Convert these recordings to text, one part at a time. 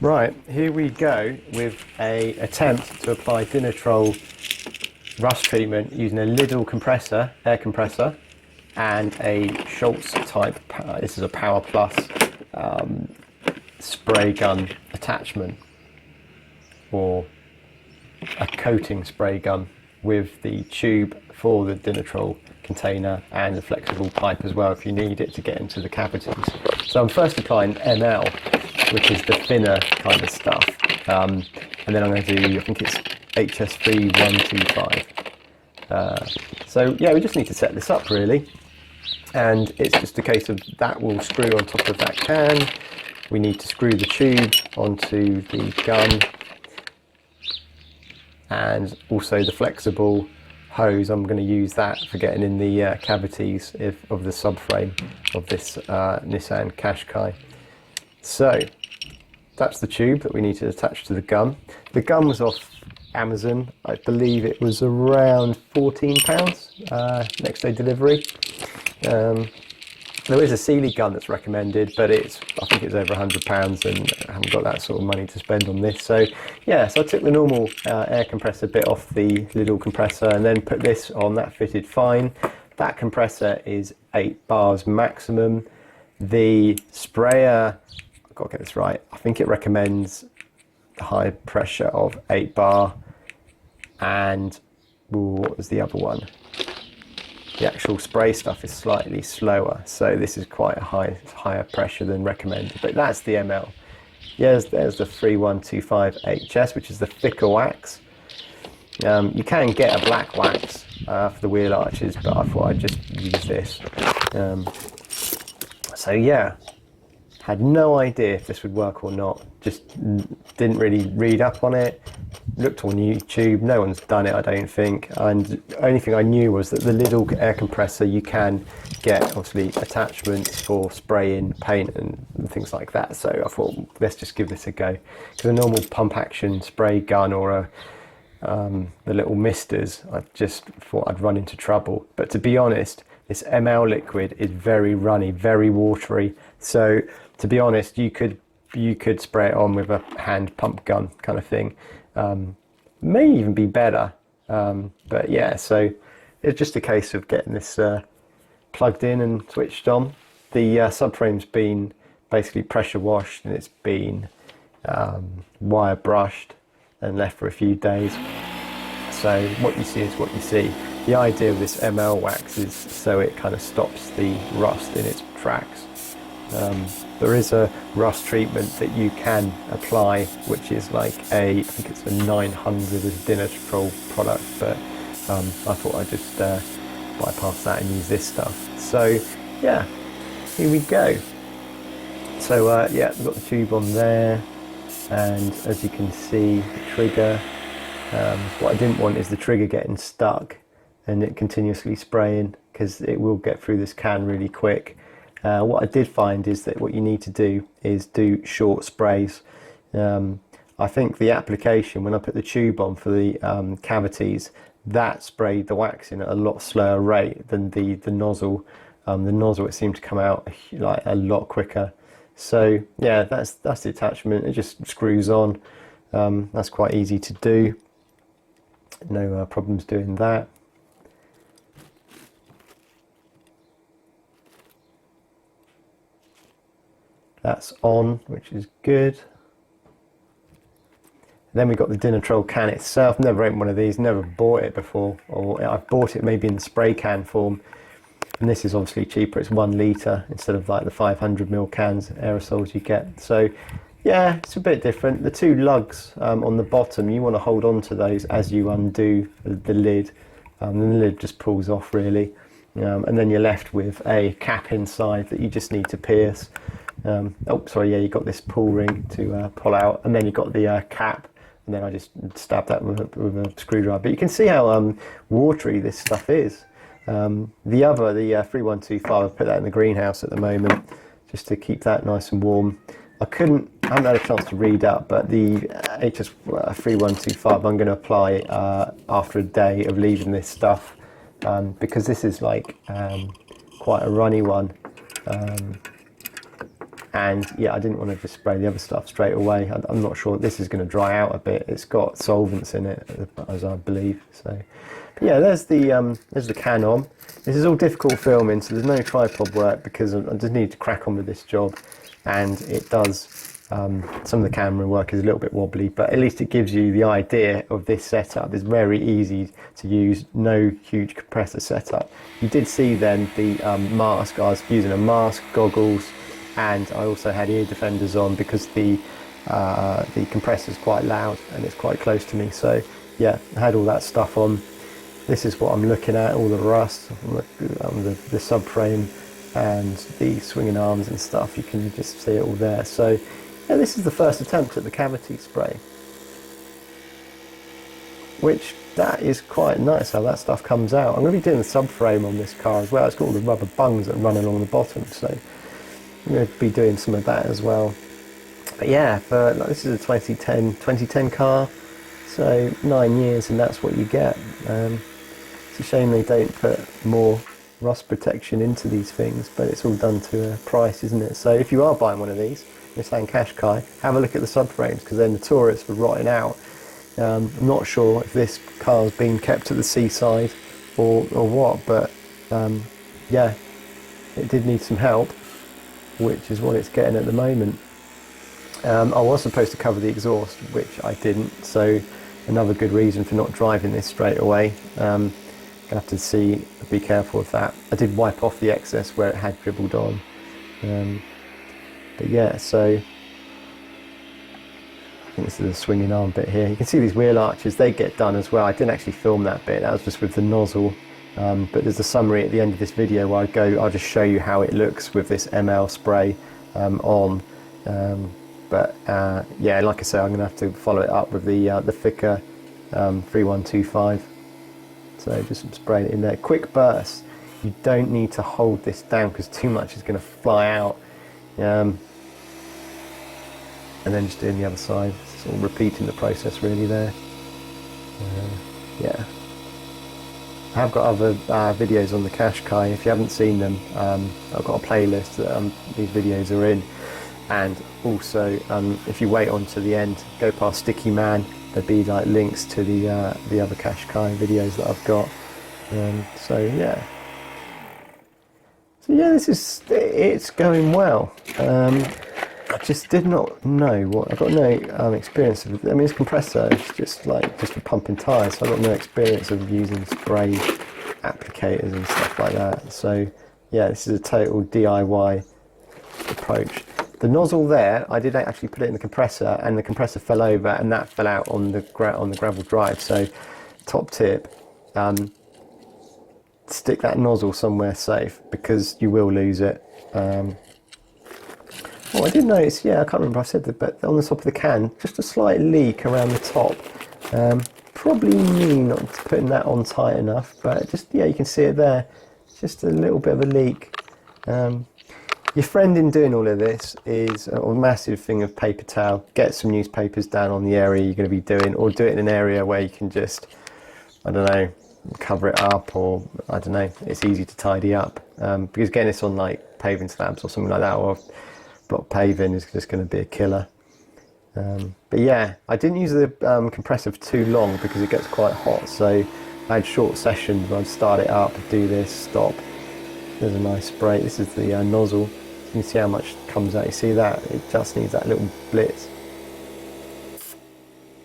Right, here we go with a attempt to apply Dinitrol rust treatment using a Lidl compressor, air compressor, and a Shultz type, this is a Power Plus spray gun attachment, or a coating spray gun with the tube for the Dinitrol container and the flexible pipe as well if you need it to get into the cavities. So I'm first applying ML, which is the thinner kind of stuff, and then I'm going to do, I think it's HS3125. So yeah, we just need to set this up really, and it's just a case of that will screw on top of that can. We need to screw the tube onto the gun, and also the flexible hose. I'm going to use that for getting in the cavities of the subframe of this Nissan Qashqai. So that's the tube that we need to attach to the gun. The gun was off Amazon. I believe it was around £14 next day delivery. There is a Sealy gun that's recommended, but I think it's over £100, and I haven't got that sort of money to spend on this. So yeah, so I took the normal air compressor bit off the Lidl compressor and then put this on. That fitted fine. That compressor is 8 bars maximum. The sprayer, I've got to get this right, I think it recommends the high pressure of 8 bar, and what was the other one? The actual spray stuff is slightly slower, so this is quite a higher pressure than recommended, but that's the ML. Yeah, there's the 3125HS, which is the thicker wax. You can get a black wax for the wheel arches, but I thought I'd just use this. So yeah, had no idea if this would work or not, just didn't really read up on it. Looked on YouTube, no one's done it I don't think, and the only thing I knew was that the Lidl air compressor, you can get obviously attachments for spraying paint and things like that, so I thought let's just give this a go, because a normal pump action spray gun or the little misters, I just thought I'd run into trouble. But to be honest, this ML liquid is very runny, very watery, so to be honest, you could spray it on with a hand pump gun kind of thing. May even be better, but yeah, so it's just a case of getting this plugged in and switched on. The subframe's been basically pressure washed, and it's been wire brushed and left for a few days, so what you see is what you see. The idea of this ML wax is so it kind of stops the rust in its tracks. There is a rust treatment that you can apply, which is like I think it's a 900 Dinitrol product, but I thought I'd just bypass that and use this stuff. So yeah, here we go. So yeah, we've got the tube on there, and as you can see, the trigger. What I didn't want is the trigger getting stuck and it continuously spraying, because it will get through this can really quick. What I did find is that what you need to do is do short sprays. I think the application, when I put the tube on for the cavities, that sprayed the wax in at a lot slower rate than the nozzle. The nozzle, it seemed to come out like a lot quicker. So yeah, that's the attachment. It just screws on. That's quite easy to do. No problems doing that. That's on, which is good. Then we've got the Dinitrol can itself. Never opened one of these, never bought it before, or I've bought it maybe in the spray can form. And this is obviously cheaper, it's 1 litre instead of like the 500ml cans, aerosols you get. So yeah, it's a bit different. The 2 lugs on the bottom, you want to hold on to those as you undo the lid. And the lid just pulls off really. And then you're left with a cap inside that you just need to pierce. Oh, sorry, yeah, you got this pull ring to pull out, and then you've got the cap, and then I just stabbed that with a screwdriver. But you can see how watery this stuff is. The 3125, I've put that in the greenhouse at the moment, just to keep that nice and warm. I haven't had a chance to read up, but the HS3125 I'm going to apply after a day of leaving this stuff, because this is like quite a runny one. And yeah, I didn't want to just spray the other stuff straight away. I'm not sure this is going to dry out a bit. It's got solvents in it, as I believe. So, but yeah, there's the can on. This is all difficult filming, so there's no tripod work because I just need to crack on with this job, and it does. Some of the camera work is a little bit wobbly, but at least it gives you the idea of this setup. It's very easy to use, no huge compressor setup. You did see then the mask. I was using a mask, goggles, and I also had ear defenders on because the compressor is quite loud and it's quite close to me. So yeah, I had all that stuff on. This is what I'm looking at, all the rust on the subframe and the swinging arms and stuff. You can just see it all there. So yeah, this is the first attempt at the cavity spray, which that is quite nice how that stuff comes out. I'm going to be doing the subframe on this car as well. It's got all the rubber bungs that run along the bottom, so I'm going to be doing some of that as well. But yeah, this is a 2010 car, so 9 years, and that's what you get. It's a shame they don't put more rust protection into these things, but it's all done to a price, isn't it? So if you are buying one of these, you're saying Qashqai, have a look at the subframes because they're notorious for rotting out. I'm not sure if this car's been kept at the seaside or what, but yeah, it did need some help, which is what it's getting at the moment. I was supposed to cover the exhaust, which I didn't, so another good reason for not driving this straight away. Gonna have to be careful of that. I did wipe off the excess where it had dribbled on. But yeah, so I think this is the swinging arm bit here. You can see these wheel arches, they get done as well. I didn't actually film that bit, that was just with the nozzle. But there's a summary at the end of this video where I'll just show you how it looks with this ML spray on. Yeah, like I say, I'm going to have to follow it up with the thicker 3125. So just spraying it in there. Quick burst. You don't need to hold this down because too much is going to fly out. And then just doing the other side, sort of repeating the process really there. Yeah. I have got other videos on the Qashqai. If you haven't seen them, I've got a playlist that these videos are in. And also, if you wait on to the end, go past Sticky Man, there'll be like links to the other Qashqai videos that I've got. So yeah, it's going well. I just did not know what, I've got no experience of, I mean, this compressor is just for pumping tyres, so I've got no experience of using spray applicators and stuff like that. So yeah, this is a total DIY approach. The nozzle there, I did actually put it in the compressor, and the compressor fell over, and that fell out on the gravel drive. So, top tip: stick that nozzle somewhere safe because you will lose it. Oh, I did notice. Yeah, I can't remember if I said that, but on the top of the can, just a slight leak around the top. Probably me not putting that on tight enough, but just yeah, you can see it there. Just a little bit of a leak. Your friend in doing all of this is a massive thing of paper towel. Get some newspapers down on the area you're going to be doing, or do it in an area where you can just, I don't know, cover it up, or I don't know, it's easy to tidy up. Because getting this on like paving slabs or something like that, or block paving is just going to be a killer. But yeah, I didn't use the compressor for too long because it gets quite hot. So I had short sessions where I'd start it up, do this, stop. There's a nice spray. This is the nozzle. You can see how much comes out. You see that? It just needs that little blitz.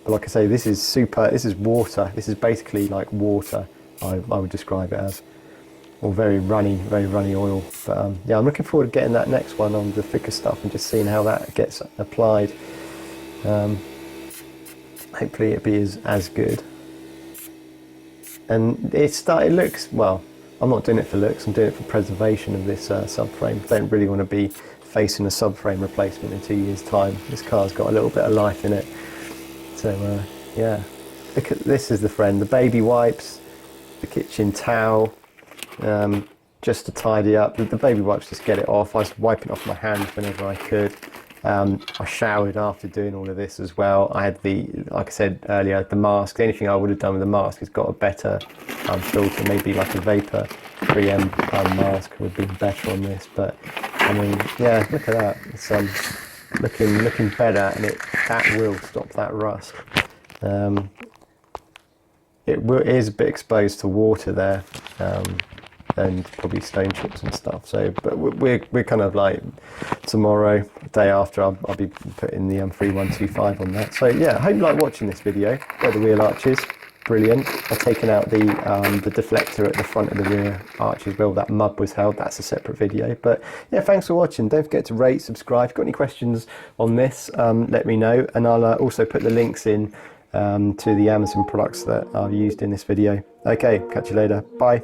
But like I say, this is water. This is basically like water, I would describe it as. Or very runny oil. But yeah, I'm looking forward to getting that next one on the thicker stuff and just seeing how that gets applied. Hopefully it'll be as good. And it looks, well, I'm not doing it for looks, I'm doing it for preservation of this subframe. Don't really want to be facing a subframe replacement in 2 years' time. This car's got a little bit of life in it. So yeah, look at this is the friend, the baby wipes, the kitchen towel, just to tidy up. The baby wipes just get it off. I was wiping off my hands whenever I could. I showered after doing all of this as well. I had like I said earlier, the mask. The only thing I would have done with the mask is got a better filter, maybe like a vapor 3M mask would be better on this. But I mean, yeah, look at that. It's looking better, and that will stop that rust. It is a bit exposed to water there, and probably stone chips and stuff. So, but we're kind of like tomorrow, day after, I'll be putting the 3125 on that. So yeah, I hope you like watching this video. Where the wheel arches, brilliant. I've taken out the deflector at the front of the rear arches where all that mud was held. That's a separate video. But yeah, thanks for watching. Don't forget to rate, subscribe. If you've got any questions on this, let me know, and I'll also put the links in to the Amazon products that I've used in this video. Okay, catch you later. Bye.